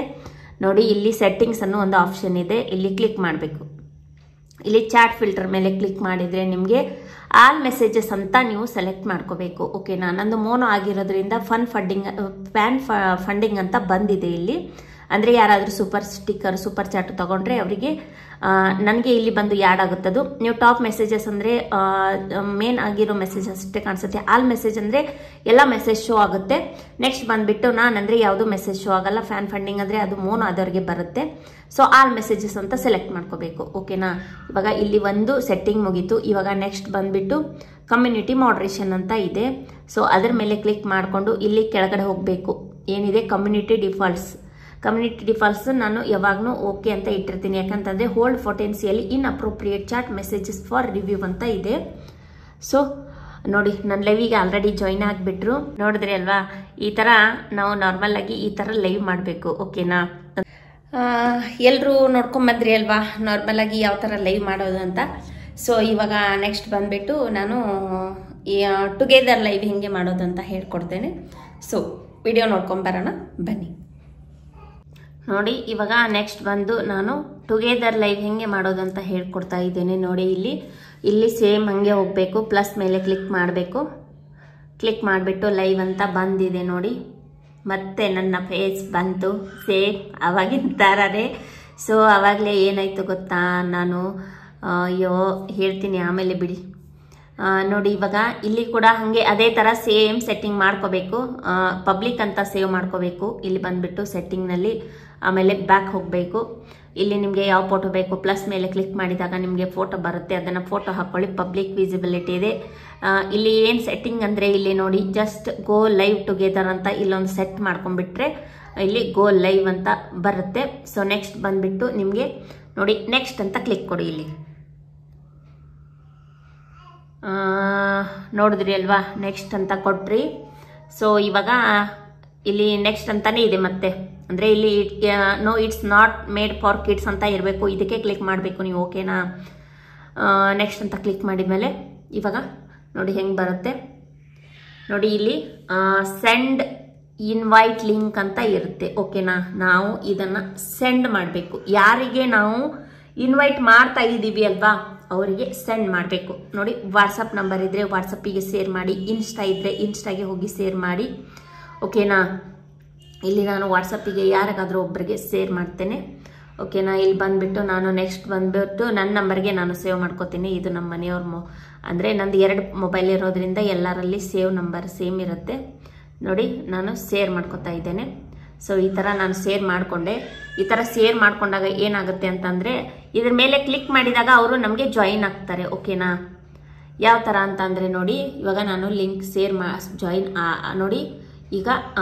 ನೋಡಿ. ಇಲ್ಲಿ ಸೆಟ್ಟಿಂಗ್ಸ್ ಅನ್ನೋ ಒಂದು ಆಪ್ಷನ್ ಇದೆ, ಇಲ್ಲಿ ಕ್ಲಿಕ್ ಮಾಡಬೇಕು. ಇಲ್ಲಿ ಚಾಟ್ ಫಿಲ್ಟರ್ ಮೇಲೆ ಕ್ಲಿಕ್ ಮಾಡಿದರೆ ನಿಮಗೆ ಆಲ್ ಮೆಸೇಜಸ್ ಅಂತ ನೀವು ಸೆಲೆಕ್ಟ್ ಮಾಡ್ಕೋಬೇಕು, ಓಕೆನಾ. ನಂದು ಮೋನೋ ಆಗಿರೋದ್ರಿಂದ ಫ್ಯಾನ್ ಫಂಡಿಂಗ್ ಅಂತ ಬಂದಿದೆ ಇಲ್ಲಿ. ಅಂದರೆ ಯಾರಾದರೂ ಸೂಪರ್ ಸ್ಟಿಕ್ಕರ್ ಸೂಪರ್ ಚಾಟ್ ತೊಗೊಂಡ್ರೆ ಅವರಿಗೆ ನನಗೆ ಇಲ್ಲಿ ಬಂದು ಯಾಡ್ ಆಗುತ್ತದು. ನೀವು ಟಾಪ್ ಮೆಸೇಜಸ್ ಅಂದರೆ ಮೇನ್ ಆಗಿರೋ ಮೆಸೇಜ್ ಅಷ್ಟೇ ಕಾಣಿಸುತ್ತೆ. ಆಲ್ ಮೆಸೇಜ್ ಅಂದರೆ ಎಲ್ಲ ಮೆಸೇಜ್ ಶೋ ಆಗುತ್ತೆ. ನೆಕ್ಸ್ಟ್ ಬಂದುಬಿಟ್ಟು ನಾನಂದರೆ ಯಾವುದೂ ಮೆಸೇಜ್ ಶೋ ಆಗಲ್ಲ. ಫ್ಯಾನ್ ಫಂಡಿಂಗ್ ಅಂದರೆ ಅದು ಮೋನೋ ಆದವ್ರಿಗೆ ಬರುತ್ತೆ. ಸೊ ಆಲ್ ಮೆಸೇಜಸ್ ಅಂತ ಸೆಲೆಕ್ಟ್ ಮಾಡ್ಕೋಬೇಕು, ಓಕೆನಾ. ಇವಾಗ ಇಲ್ಲಿ ಒಂದು ಸೆಟ್ಟಿಂಗ್ ಮುಗೀತು. ಇವಾಗ ನೆಕ್ಸ್ಟ್ ಬಂದುಬಿಟ್ಟು ಕಮ್ಯುನಿಟಿ ಮಾಡ್ರೇಷನ್ ಅಂತ ಇದೆ. ಸೊ ಅದರ ಮೇಲೆ ಕ್ಲಿಕ್ ಮಾಡಿಕೊಂಡು ಇಲ್ಲಿ ಕೆಳಗಡೆ ಹೋಗಬೇಕು. ಏನಿದೆ ಕಮ್ಯುನಿಟಿ ಡಿಫಾಲ್ಟ್ಸ್ ನಾನು ಯಾವಾಗಲೂ ಓಕೆ ಅಂತ ಇಟ್ಟಿರ್ತೀನಿ. ಯಾಕಂತಂದರೆ hold potentially inappropriate chat messages for review ಅಂತ ಇದೆ. ಸೊ ನೋಡಿ ನನ್ನ ಲೈವಿಗೆ ಆಲ್ರೆಡಿ ಜಾಯಿನ್ ಆಗಿಬಿಟ್ರು, ನೋಡಿದ್ರಿ ಅಲ್ವಾ. ಈ ಥರ ನಾವು ನಾರ್ಮಲ್ ಆಗಿ ಈ ಥರ ಲೈವ್ ಮಾಡಬೇಕು, ಓಕೆನಾ. ಎಲ್ಲರೂ ನೋಡ್ಕೊಂಬಂದ್ರಿ ಅಲ್ವಾ ನಾರ್ಮಲ್ ಆಗಿ ಯಾವ ಥರ ಲೈವ್ ಮಾಡೋದು ಅಂತ. ಸೊ ಇವಾಗ ನೆಕ್ಸ್ಟ್ ಬಂದುಬಿಟ್ಟು ನಾನು ಟುಗೆದರ್ ಲೈವ್ ಹೇಗೆ ಮಾಡೋದು ಅಂತ ಹೇಳ್ಕೊಡ್ತೇನೆ. ಸೊ ವಿಡಿಯೋ ನೋಡ್ಕೊಂಬರೋಣ ಬನ್ನಿ. ನೋಡಿ ಇವಾಗ ನೆಕ್ಸ್ಟ್ ಬಂದು ನಾನು ಟುಗೆದರ್ ಲೈವ್ ಹೆಂಗೆ ಮಾಡೋದಂತ ಹೇಳ್ಕೊಡ್ತಾ ಇದ್ದೇನೆ. ನೋಡಿ ಇಲ್ಲಿ ಸೇಮ್ ಹಂಗೆ ಹೋಗಬೇಕು, ಪ್ಲಸ್ ಮೇಲೆ ಕ್ಲಿಕ್ ಮಾಡಬೇಕು. ಕ್ಲಿಕ್ ಮಾಡಿಬಿಟ್ಟು ಲೈವ್ ಅಂತ ಬಂದಿದೆ ನೋಡಿ, ಮತ್ತೆ ನನ್ನ ಫೇಸ್ ಬಂತು ಸೇಮ್ ಅವಾಗಿನ ಥರನೇ. ಸೊ ಆವಾಗಲೇ ಏನಾಯಿತು ಗೊತ್ತಾ, ನಾನು ಅಯ್ಯೋ ಹೇಳ್ತೀನಿ ಆಮೇಲೆ ಬಿಡಿ. ನೋಡಿ ಇವಾಗ ಇಲ್ಲಿ ಕೂಡ ಹಾಗೆ ಅದೇ ಥರ ಸೇಮ್ ಸೆಟ್ಟಿಂಗ್ ಮಾಡ್ಕೋಬೇಕು. ಪಬ್ಲಿಕ್ ಅಂತ ಸೇವ್ ಮಾಡ್ಕೋಬೇಕು. ಇಲ್ಲಿ ಬಂದುಬಿಟ್ಟು ಸೆಟ್ಟಿಂಗ್ನಲ್ಲಿ ಆಮೇಲೆ ಬ್ಯಾಕ್ ಹೋಗಬೇಕು. ಇಲ್ಲಿ ನಿಮಗೆ ಯಾವ ಫೋಟೋ ಬೇಕು ಪ್ಲಸ್ ಮೇಲೆ ಕ್ಲಿಕ್ ಮಾಡಿದಾಗ ನಿಮಗೆ ಫೋಟೋ ಬರುತ್ತೆ, ಅದನ್ನು ಫೋಟೋ ಹಾಕ್ಕೊಳ್ಳಿ. ಪಬ್ಲಿಕ್ ವಿಸಿಬಿಲಿಟಿ ಇದೆ. ಇಲ್ಲಿ ಏನು ಸೆಟ್ಟಿಂಗ್ ಅಂದರೆ ಇಲ್ಲಿ ನೋಡಿ ಜಸ್ಟ್ ಗೋ ಲೈವ್ ಟುಗೆದರ್ ಅಂತ ಇಲ್ಲೊಂದು ಸೆಟ್ ಮಾಡ್ಕೊಂಡ್ಬಿಟ್ರೆ ಇಲ್ಲಿ ಗೋ ಲೈವ್ ಅಂತ ಬರುತ್ತೆ. ಸೊ ನೆಕ್ಸ್ಟ್ ಬಂದುಬಿಟ್ಟು ನಿಮಗೆ ನೋಡಿ ನೆಕ್ಸ್ಟ್ ಅಂತ ಕ್ಲಿಕ್ ಕೊಡಿ. ಇಲ್ಲಿ ನೋಡಿದ್ರಿ ಅಲ್ವಾ, ನೆಕ್ಸ್ಟ್ ಅಂತ ಕೊಟ್ರಿ. ಸೊ ಇವಾಗ ಇಲ್ಲಿ ನೆಕ್ಸ್ಟ್ ಅಂತಾನೆ ಇದೆ ಮತ್ತೆ, ಅಂದರೆ ಇಲ್ಲಿ no it's not made for kids ಅಂತ ಇರಬೇಕು. ಇದಕ್ಕೆ ಕ್ಲಿಕ್ ಮಾಡಬೇಕು ನೀವು, ಓಕೆನಾ. ನೆಕ್ಸ್ಟ್ ಅಂತ ಕ್ಲಿಕ್ ಮಾಡಿದ್ಮೇಲೆ ಇವಾಗ ನೋಡಿ ಹೆಂಗೆ ಬರುತ್ತೆ ನೋಡಿ. ಇಲ್ಲಿ ಸೆಂಡ್ ಇನ್ವೈಟ್ ಲಿಂಕ್ ಅಂತ ಇರುತ್ತೆ, ಓಕೆನಾ. ನಾವು ಇದನ್ನು ಸೆಂಡ್ ಮಾಡಬೇಕು. ಯಾರಿಗೆ ನಾವು ಇನ್ವೈಟ್ ಮಾಡ್ತಾ ಇದ್ದೀವಿ ಅಲ್ವಾ ಅವರಿಗೆ ಸೆಂಡ್ ಮಾಡಬೇಕು. ನೋಡಿ ವಾಟ್ಸಪ್ ನಂಬರ್ ಇದ್ದರೆ ವಾಟ್ಸಪ್ಪಿಗೆ ಶೇರ್ ಮಾಡಿ, ಇನ್ಸ್ಟಾ ಇದ್ದರೆ ಇನ್ಸ್ಟಾಗೆ ಹೋಗಿ ಶೇರ್ ಮಾಡಿ, ಓಕೆನಾ. ಇಲ್ಲಿ ನಾನು ವಾಟ್ಸಪ್ಪಿಗೆ ಯಾರಿಗಾದರೂ ಒಬ್ಬರಿಗೆ ಶೇರ್ ಮಾಡ್ತೇನೆ, ಓಕೆನಾ. ಇಲ್ಲಿ ಬಂದುಬಿಟ್ಟು ನಾನು ನೆಕ್ಸ್ಟ್ ಬಂದುಬಿಟ್ಟು ನನ್ನ ನಂಬರ್ಗೆ ನಾನು ಸೇವ್ ಮಾಡ್ಕೋತೀನಿ. ಇದು ನಮ್ಮ ಮನೆಯವ್ರ ಅಂದರೆ ನಂದು 2 ಮೊಬೈಲ್ ಇರೋದ್ರಿಂದ ಎಲ್ಲರಲ್ಲಿ ಸೇವ್ ನಂಬರ್ ಸೇಮ್ ಇರುತ್ತೆ. ನೋಡಿ ನಾನು ಶೇರ್ ಮಾಡ್ಕೋತಾ ಇದ್ದೇನೆ. ಸೊ ಈ ಥರ ನಾನು ಶೇರ್ ಮಾಡಿಕೊಂಡೆ. ಈ ಥರ ಶೇರ್ ಮಾಡ್ಕೊಂಡಾಗ ಏನಾಗುತ್ತೆ ಅಂತಂದರೆ ಇದ್ರ ಮೇಲೆ ಕ್ಲಿಕ್ ಮಾಡಿದಾಗ ಅವರು ನಮಗೆ ಜಾಯಿನ್ ಆಗ್ತಾರೆ, ಓಕೆನಾ. ಯಾವ ಥರ ಅಂತಂದರೆ ನೋಡಿ ಇವಾಗ ನಾನು ಲಿಂಕ್ ಶೇರ್ ಜಾಯಿನ್ ನೋಡಿ ಈಗ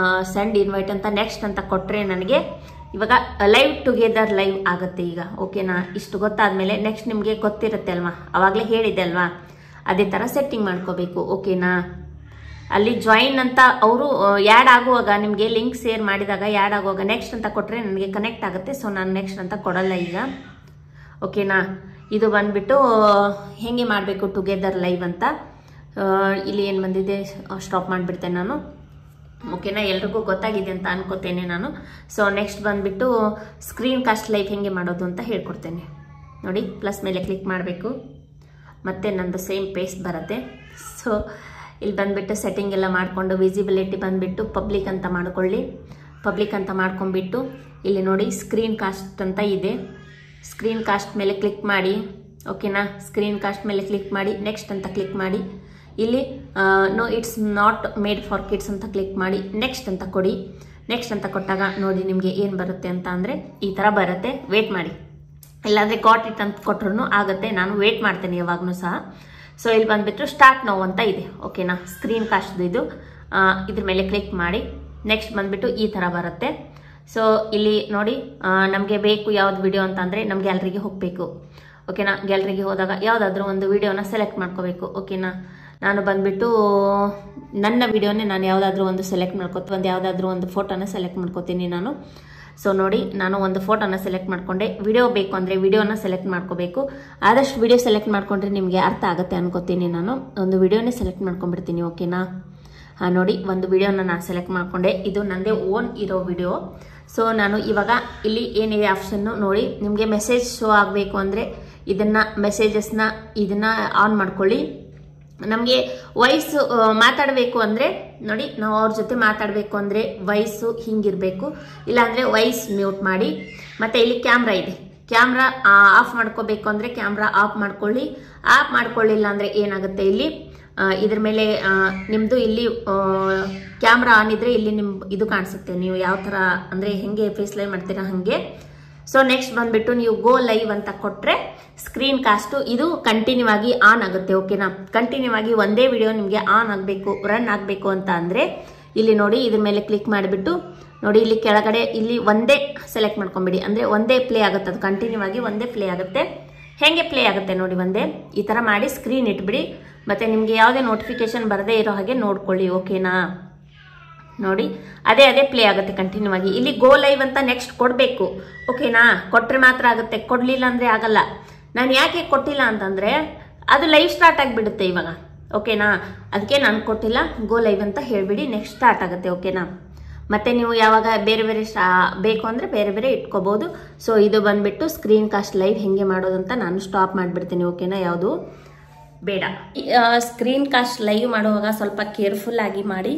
ಸೆಂಡ್ ಇನ್ವೈಟ್ ಅಂತ ನೆಕ್ಸ್ಟ್ ಅಂತ ಕೊಟ್ಟರೆ ನನಗೆ ಇವಾಗ ಲೈವ್ ಟುಗೆದರ್ ಲೈವ್ ಆಗುತ್ತೆ ಈಗ, ಓಕೆನಾ. ಇಷ್ಟು ಗೊತ್ತಾದಮೇಲೆ ನೆಕ್ಸ್ಟ್ ನಿಮಗೆ ಗೊತ್ತಿರುತ್ತೆ ಅಲ್ವಾ, ಆವಾಗಲೇ ಹೇಳಿದೆ ಅಲ್ವಾ, ಅದೇ ಥರ ಸೆಟ್ಟಿಂಗ್ ಮಾಡ್ಕೋಬೇಕು, ಓಕೆನಾ. ಅಲ್ಲಿ ಜಾಯಿನ್ ಅಂತ ಅವರು ಆ್ಯಡ್ ಆಗುವಾಗ ನಿಮಗೆ ಲಿಂಕ್ ಶೇರ್ ಮಾಡಿದಾಗ ಆ್ಯಡ್ ಆಗುವಾಗ ನೆಕ್ಸ್ಟ್ ಅಂತ ಕೊಟ್ಟರೆ ನನಗೆ ಕನೆಕ್ಟ್ ಆಗುತ್ತೆ. ಸೊ ನಾನು ನೆಕ್ಸ್ಟ್ ಅಂತ ಕೊಡಲ್ಲ ಈಗ, ಓಕೆನಾ. ಇದು ಬಂದುಬಿಟ್ಟು ಹೇಗೆ ಮಾಡಬೇಕು ಟುಗೆದರ್ ಲೈವ್ ಅಂತ. ಇಲ್ಲಿ ಏನು ಬಂದಿದೆ ಸ್ಟಾಪ್ ಮಾಡಿಬಿಡ್ತೇನೆ ನಾನು, ಓಕೆನಾ. ಎಲ್ರಿಗೂ ಗೊತ್ತಾಗಿದೆ ಅಂತ ಅನ್ಕೋತೇನೆ ನಾನು. ಸೊ ನೆಕ್ಸ್ಟ್ ಬಂದುಬಿಟ್ಟು ಸ್ಕ್ರೀನ್ ಕಾಸ್ಟ್ ಲೈವ್ ಹೇಗೆ ಮಾಡೋದು ಅಂತ ಹೇಳ್ಕೊಡ್ತೇನೆ. ನೋಡಿ ಪ್ಲಸ್ ಮೇಲೆ ಕ್ಲಿಕ್ ಮಾಡಬೇಕು, ಮತ್ತು ನಂದು ಸೇಮ್ ಪೇಸ್ ಬರುತ್ತೆ. ಸೊ ಇಲ್ಲಿ ಬಂದುಬಿಟ್ಟು ಸೆಟ್ಟಿಂಗ್ ಎಲ್ಲ ಮಾಡಿಕೊಂಡು ವಿಸಿಬಿಲಿಟಿ ಬಂದುಬಿಟ್ಟು ಪಬ್ಲಿಕ್ ಅಂತ ಮಾಡ್ಕೊಳ್ಳಿ. ಪಬ್ಲಿಕ್ ಅಂತ ಮಾಡ್ಕೊಂಡ್ಬಿಟ್ಟು ಇಲ್ಲಿ ನೋಡಿ ಸ್ಕ್ರೀನ್ ಕಾಸ್ಟ್ ಅಂತ ಇದೆ, ಸ್ಕ್ರೀನ್ ಕಾಸ್ಟ್ ಮೇಲೆ ಕ್ಲಿಕ್ ಮಾಡಿ, ಓಕೆನಾ. ಸ್ಕ್ರೀನ್ ಕಾಸ್ಟ್ ಮೇಲೆ ಕ್ಲಿಕ್ ಮಾಡಿ ನೆಕ್ಸ್ಟ್ ಅಂತ ಕ್ಲಿಕ್ ಮಾಡಿ. ಇಲ್ಲಿ no it's not made for kids ಅಂತ ಕ್ಲಿಕ್ ಮಾಡಿ ನೆಕ್ಸ್ಟ್ ಅಂತ ಕೊಡಿ. ನೆಕ್ಸ್ಟ್ ಅಂತ ಕೊಟ್ಟಾಗ ನೋಡಿ ನಿಮಗೆ ಏನು ಬರುತ್ತೆ ಅಂತ ಅಂದರೆ ಈ ಥರ ಬರುತ್ತೆ. ವೇಟ್ ಮಾಡಿ, ಇಲ್ಲಾಂದರೆ ಗಾಟ್ ಇಟ್ ಅಂತ ಕೊಟ್ಟರು ಆಗುತ್ತೆ. ನಾನು ವೇಟ್ ಮಾಡ್ತೇನೆ ಯಾವಾಗಲೂ ಸಹ. ಸೊ ಇಲ್ಲಿ ಬಂದುಬಿಟ್ಟು ಸ್ಟಾರ್ಟ್ ನೌ ಅಂತ ಇದೆ, ಓಕೆನಾ. ಸ್ಕ್ರೀನ್ ಕಾಸ್ಟ್ ಇದು ಇದ್ರ ಮೇಲೆ ಕ್ಲಿಕ್ ಮಾಡಿ ನೆಕ್ಸ್ಟ್ ಬಂದುಬಿಟ್ಟು ಈ ಥರ ಬರುತ್ತೆ. ಸೊ ಇಲ್ಲಿ ನೋಡಿ ನಮಗೆ ಬೇಕು ಯಾವ್ದು ವಿಡಿಯೋ ಅಂತಂದರೆ ನಮ್ಮ ಗ್ಯಾಲರಿಗೆ ಹೋಗಬೇಕು, ಓಕೆನಾ. ಗ್ಯಾಲರಿಗೆ ಹೋದಾಗ ಯಾವುದಾದ್ರೂ ಒಂದು ವಿಡಿಯೋನ ಸೆಲೆಕ್ಟ್ ಮಾಡ್ಕೋಬೇಕು, ಓಕೆನಾ. ನಾನು ಬಂದುಬಿಟ್ಟು ನನ್ನ ವಿಡಿಯೋನೇ ನಾನು ಯಾವುದಾದ್ರೂ ಒಂದು ಸೆಲೆಕ್ಟ್ ಮಾಡ್ಕೋತೀನಿ, ಯಾವುದಾದ್ರೂ ಒಂದು ಫೋಟೋನ ಸೆಲೆಕ್ಟ್ ಮಾಡ್ಕೋತೀನಿ ನಾನು. ಸೊ ನೋಡಿ ನಾನು ಒಂದು ಫೋಟೋನ ಸೆಲೆಕ್ಟ್ ಮಾಡಿಕೊಂಡೆ. ವಿಡಿಯೋ ಬೇಕು ಅಂದರೆ ವಿಡಿಯೋನ ಸೆಲೆಕ್ಟ್ ಮಾಡ್ಕೋಬೇಕು. ಆದಷ್ಟು ವಿಡಿಯೋ ಸೆಲೆಕ್ಟ್ ಮಾಡ್ಕೊಂಡ್ರೆ ನಿಮಗೆ ಅರ್ಥ ಆಗುತ್ತೆ ಅನ್ಕೋತೀನಿ. ನಾನು ಒಂದು ವಿಡಿಯೋನೇ ಸೆಲೆಕ್ಟ್ ಮಾಡ್ಕೊಂಡ್ಬಿಡ್ತೀನಿ, ಓಕೆನಾ. ನೋಡಿ ಒಂದು ವಿಡಿಯೋನ ನಾನು ಸೆಲೆಕ್ಟ್ ಮಾಡಿಕೊಂಡೆ. ಇದು ನನ್ನದೇ ಓನ್ ಇರೋ ವಿಡಿಯೋ. ಸೊ ನಾನು ಇವಾಗ ಇಲ್ಲಿ ಏನಿದೆ ಆಪ್ಷನ್ನು ನೋಡಿ, ನಿಮಗೆ ಮೆಸೇಜ್ ಶೋ ಆಗಬೇಕು ಅಂದರೆ ಇದನ್ನು ಮೆಸೇಜಸ್ನ ಇದನ್ನು ಆನ್ ಮಾಡ್ಕೊಳ್ಳಿ. ನಮಗೆ ವಾಯ್ಸು ಮಾತಾಡಬೇಕು ಅಂದರೆ ನೋಡಿ, ನಾವು ಅವ್ರ ಜೊತೆ ಮಾತಾಡಬೇಕು ಅಂದರೆ ವಾಯ್ಸು ಹಿಂಗಿರಬೇಕು, ಇಲ್ಲಾಂದರೆ ವಾಯ್ಸ್ ಮ್ಯೂಟ್ ಮಾಡಿ. ಮತ್ತು ಇಲ್ಲಿ ಕ್ಯಾಮ್ರಾ ಇದೆ, ಕ್ಯಾಮ್ರಾ ಆಫ್ ಮಾಡ್ಕೋಬೇಕು ಅಂದರೆ ಕ್ಯಾಮ್ರಾ ಆಫ್ ಮಾಡ್ಕೊಳ್ಳಿ. ಆಫ್ ಮಾಡ್ಕೊಳ್ಳಿಲ್ಲ ಅಂದರೆ ಏನಾಗುತ್ತೆ, ಇಲ್ಲಿ ಇದ್ರ ಮೇಲೆ ನಿಮ್ಮದು ಇಲ್ಲಿ ಕ್ಯಾಮ್ರಾ ಆನ್ ಇದ್ದರೆ ಇಲ್ಲಿ ನಿಮ್ಮ ಇದು ಕಾಣಿಸುತ್ತೆ, ನೀವು ಯಾವ ಥರ ಅಂದರೆ ಹೆಂಗೆ ಫೇಸ್ ಲೈವ್ ಮಾಡ್ತೀರಾ ಹಾಗೆ. ಸೊ ನೆಕ್ಸ್ಟ್ ಬಂದುಬಿಟ್ಟು ನೀವು ಗೋ ಲೈವ್ ಅಂತ ಕೊಟ್ಟರೆ ಸ್ಕ್ರೀನ್ ಕಾಸ್ಟು ಇದು ಕಂಟಿನ್ಯೂ ಆಗಿ ಆನ್ ಆಗುತ್ತೆ, ಓಕೆನಾ. ಕಂಟಿನ್ಯೂ ಆಗಿ ಒಂದೇ ವಿಡಿಯೋ ನಿಮಗೆ ಆನ್ ಆಗಬೇಕು, ರನ್ ಆಗಬೇಕು ಅಂತ ಅಂದರೆ ಇಲ್ಲಿ ನೋಡಿ ಇದ್ರ ಮೇಲೆ ಕ್ಲಿಕ್ ಮಾಡಿಬಿಟ್ಟು ನೋಡಿ ಇಲ್ಲಿ ಕೆಳಗಡೆ ಇಲ್ಲಿ ಒಂದೇ ಸೆಲೆಕ್ಟ್ ಮಾಡ್ಕೊಂಬಿಡಿ, ಅಂದರೆ ಒಂದೇ ಪ್ಲೇ ಆಗುತ್ತೆ, ಅದು ಕಂಟಿನ್ಯೂ ಆಗಿ ಒಂದೇ ಪ್ಲೇ ಆಗುತ್ತೆ. ಹೇಗೆ ಪ್ಲೇ ಆಗುತ್ತೆ ನೋಡಿ, ಒಂದೇ ಈ ಥರ ಮಾಡಿ ಸ್ಕ್ರೀನ್ ಇಟ್ಬಿಡಿ. ಮತ್ತು ನಿಮಗೆ ಯಾವುದೇ ನೋಟಿಫಿಕೇಶನ್ ಬರದೇ ಇರೋ ಹಾಗೆ ನೋಡ್ಕೊಳ್ಳಿ, ಓಕೆನಾ. ನೋಡಿ ಅದೇ ಪ್ಲೇ ಆಗುತ್ತೆ ಕಂಟಿನ್ಯೂ ಆಗಿ. ಇಲ್ಲಿ ಗೋ ಲೈವ್ ಅಂತ ನೆಕ್ಸ್ಟ್ ಕೊಡಬೇಕು, ಓಕೆನಾ. ಕೊಟ್ಟರೆ ಮಾತ್ರ ಆಗುತ್ತೆ, ಕೊಡಲಿಲ್ಲ ಅಂದರೆ ಆಗಲ್ಲ. ನಾನು ಯಾಕೆ ಕೊಟ್ಟಿಲ್ಲ ಅಂತಂದರೆ ಅದು ಲೈವ್ ಸ್ಟಾರ್ಟ್ ಆಗಿಬಿಡುತ್ತೆ ಇವಾಗ, ಓಕೆನಾ. ಅದಕ್ಕೆ ನಾನು ಕೊಟ್ಟಿಲ್ಲ. ಗೋ ಲೈವ್ ಅಂತ ಹೇಳಿಬಿಡಿ, ನೆಕ್ಸ್ಟ್ ಸ್ಟಾರ್ಟ್ ಆಗುತ್ತೆ, ಓಕೆನಾ. ಮತ್ತು ನೀವು ಯಾವಾಗ ಬೇರೆ ಬೇರೆ ಬೇಕು ಅಂದರೆ ಬೇರೆ ಬೇರೆ ಇಟ್ಕೋಬೋದು. ಸೊ ಇದು ಬಂದುಬಿಟ್ಟು ಸ್ಕ್ರೀನ್ ಕಾಸ್ಟ್ ಲೈವ್ ಹೇಗೆ ಮಾಡೋದು ಅಂತ ನಾನು ಸ್ಟಾಪ್ ಮಾಡಿಬಿಡ್ತೀನಿ. ಓಕೆನಾ, ಯಾವುದು ಬೇಡ. ಸ್ಕ್ರೀನ್ ಕಾಸ್ಟ್ ಲೈವ್ ಮಾಡುವಾಗ ಸ್ವಲ್ಪ ಕೇರ್ಫುಲ್ ಆಗಿ ಮಾಡಿ,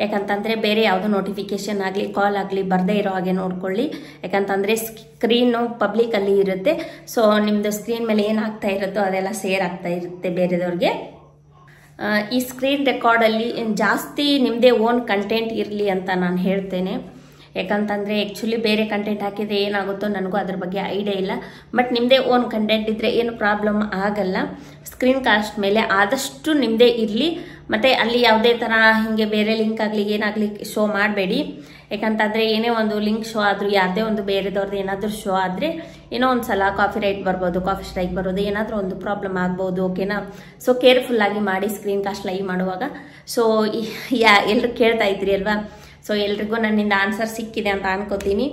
ಯಾಕಂತಂದರೆ ಬೇರೆ ಯಾವುದೋ ನೋಟಿಫಿಕೇಶನ್ ಆಗಲಿ ಕಾಲ್ ಆಗಲಿ ಬರದೇ ಇರೋ ಹಾಗೆ ನೋಡ್ಕೊಳ್ಳಿ. ಯಾಕಂತಂದರೆ ಸ್ಕ್ರೀನು ಪಬ್ಲಿಕಲ್ಲಿ ಇರುತ್ತೆ. ಸೊ ನಿಮ್ಮದು ಸ್ಕ್ರೀನ್ ಮೇಲೆ ಏನಾಗ್ತಾ ಇರುತ್ತೋ ಅದೆಲ್ಲ ಶೇರ್ ಆಗ್ತಾ ಇರುತ್ತೆ ಬೇರೆದವ್ರಿಗೆ. ಈ ಸ್ಕ್ರೀನ್ ರೆಕಾರ್ಡಲ್ಲಿ ಜಾಸ್ತಿ ನಿಮ್ಮದೇ ಓನ್ ಕಂಟೆಂಟ್ ಇರಲಿ ಅಂತ ನಾನು ಹೇಳ್ತೇನೆ. ಯಾಕಂತಂದರೆ ಆ್ಯಕ್ಚುಲಿ ಬೇರೆ ಕಂಟೆಂಟ್ ಹಾಕಿದರೆ ಏನಾಗುತ್ತೋ ನನಗೂ ಅದ್ರ ಬಗ್ಗೆ ಐಡಿಯಾ ಇಲ್ಲ. ಬಟ್ ನಿಮ್ಮದೇ ಓನ್ ಕಂಟೆಂಟ್ ಇದ್ದರೆ ಏನು ಪ್ರಾಬ್ಲಮ್ ಆಗಲ್ಲ. ಸ್ಕ್ರೀನ್ ಕಾಸ್ಟ್ ಮೇಲೆ ಆದಷ್ಟು ನಿಮ್ಮದೇ ಇರಲಿ. ಮತ್ತು ಅಲ್ಲಿ ಯಾವುದೇ ಥರ ಹೀಗೆ ಬೇರೆ ಲಿಂಕ್ ಆಗಲಿ ಏನಾಗಲಿ ಶೋ ಮಾಡಬೇಡಿ. ಯಾಕಂತಂದರೆ ಏನೇ ಒಂದು ಲಿಂಕ್ ಶೋ ಆದರೂ ಯಾವುದೇ ಒಂದು ಬೇರೆದವ್ರದ್ದು ಏನಾದರೂ ಶೋ ಆದರೆ ಏನೋ ಒಂದು ಸಲ ಕಾಪಿ ರೈಟ್ ಬರ್ಬೋದು, ಕಾಪಿ ಸ್ಟ್ರೈಕ್ ಬರೋದು, ಏನಾದರೂ ಒಂದು ಪ್ರಾಬ್ಲಮ್ ಆಗ್ಬೋದು. ಓಕೆನಾ, ಸೊ ಕೇರ್ಫುಲ್ಲಾಗಿ ಮಾಡಿ ಸ್ಕ್ರೀನ್ ಕಾಸ್ಟ್ ಲೈವ್ ಮಾಡುವಾಗ. ಸೊ ಎಲ್ಲರೂ ಕೇಳ್ತಾ ಇದ್ರಿ ಅಲ್ವಾ, ಸೊ ಎಲ್ರಿಗೂ ನನ್ನಿಂದ ಆನ್ಸರ್ ಸಿಕ್ಕಿದೆ ಅಂತ ಅನ್ಕೋತೀನಿ.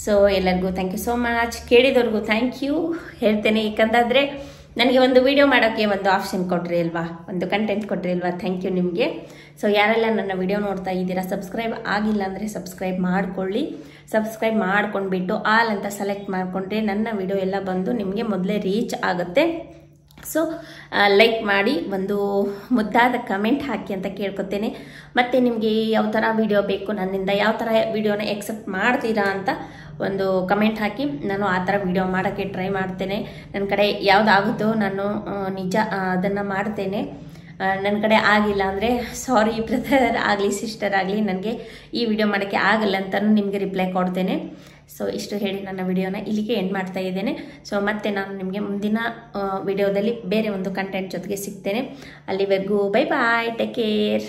ಸೊ ಎಲ್ಲರಿಗೂ ಥ್ಯಾಂಕ್ ಯು ಸೋ ಮಚ್. ಕೇಳಿದವ್ರಿಗೂ ಥ್ಯಾಂಕ್ ಯು ಹೇಳ್ತೇನೆ. ಯಾಕಂತಂದರೆ ನನಗೆ ಒಂದು ವಿಡಿಯೋ ಮಾಡೋಕ್ಕೆ ಒಂದು ಆಪ್ಷನ್ ಕೊಟ್ರಿ ಅಲ್ವಾ, ಒಂದು ಕಂಟೆಂಟ್ ಕೊಟ್ರಿ ಅಲ್ವಾ, ಥ್ಯಾಂಕ್ ಯು ನಿಮಗೆ. ಸೊ ಯಾರೆಲ್ಲ ನನ್ನ ವಿಡಿಯೋ ನೋಡ್ತಾ ಇದ್ದೀರಾ, ಸಬ್ಸ್ಕ್ರೈಬ್ ಆಗಿಲ್ಲ ಅಂದರೆ ಸಬ್ಸ್ಕ್ರೈಬ್ ಮಾಡ್ಕೊಳ್ಳಿ. ಸಬ್ಸ್ಕ್ರೈಬ್ ಮಾಡ್ಕೊಂಡ್ಬಿಟ್ಟು ಆಲ್ ಅಂತ ಸೆಲೆಕ್ಟ್ ಮಾಡಿಕೊಂಡ್ರೆ ನನ್ನ ವಿಡಿಯೋ ಎಲ್ಲ ಬಂದು ನಿಮಗೆ ಮೊದಲೇ ರೀಚ್ ಆಗುತ್ತೆ. ಸೊ ಲೈಕ್ ಮಾಡಿ, ಒಂದು ಮುದ್ದಾದ ಕಮೆಂಟ್ ಹಾಕಿ ಅಂತ ಕೇಳ್ಕೊತೇನೆ. ಮತ್ತು ನಿಮಗೆ ಯಾವ ಥರ ವಿಡಿಯೋ ಬೇಕು, ನನ್ನಿಂದ ಯಾವ ಥರ ವಿಡಿಯೋನ ಎಕ್ಸೆಪ್ಟ್ ಮಾಡ್ತೀರಾ ಅಂತ ಒಂದು ಕಮೆಂಟ್ ಹಾಕಿ. ನಾನು ಆ ಥರ ವಿಡಿಯೋ ಮಾಡೋಕ್ಕೆ ಟ್ರೈ ಮಾಡ್ತೇನೆ. ನನ್ನ ಕಡೆ ಯಾವುದಾಗುತ್ತೋ ನಾನು ನಿಜ ಅದನ್ನು ಮಾಡ್ತೇನೆ. ನನ್ನ ಕಡೆ ಆಗಿಲ್ಲ ಅಂದರೆ ಸಾರಿ ಬ್ರದರ್ ಆಗಲಿ ಸಿಸ್ಟರ್ ಆಗಲಿ, ನನಗೆ ಈ ವಿಡಿಯೋ ಮಾಡೋಕ್ಕೆ ಆಗಲ್ಲ ಅಂತಲೂ ನಿಮಗೆ ರಿಪ್ಲೈ ಕೊಡ್ತೇನೆ. ಸೊ ಇಷ್ಟು ಹೇಳಿ ನನ್ನ ವಿಡಿಯೋನ ಇಲ್ಲಿಗೆ ಎಂಡ್ ಮಾಡ್ತಾ ಇದ್ದೇನೆ. ಸೊ ಮತ್ತೆ ನಾನು ನಿಮಗೆ ಮುಂದಿನ ವಿಡಿಯೋದಲ್ಲಿ ಬೇರೆ ಒಂದು ಕಂಟೆಂಟ್ ಜೊತೆಗೆ ಸಿಗ್ತೇನೆ. ಅಲ್ಲಿವರೆಗೂ ಬೈ ಬಾಯ್, ಟೇಕ್ ಕೇರ್.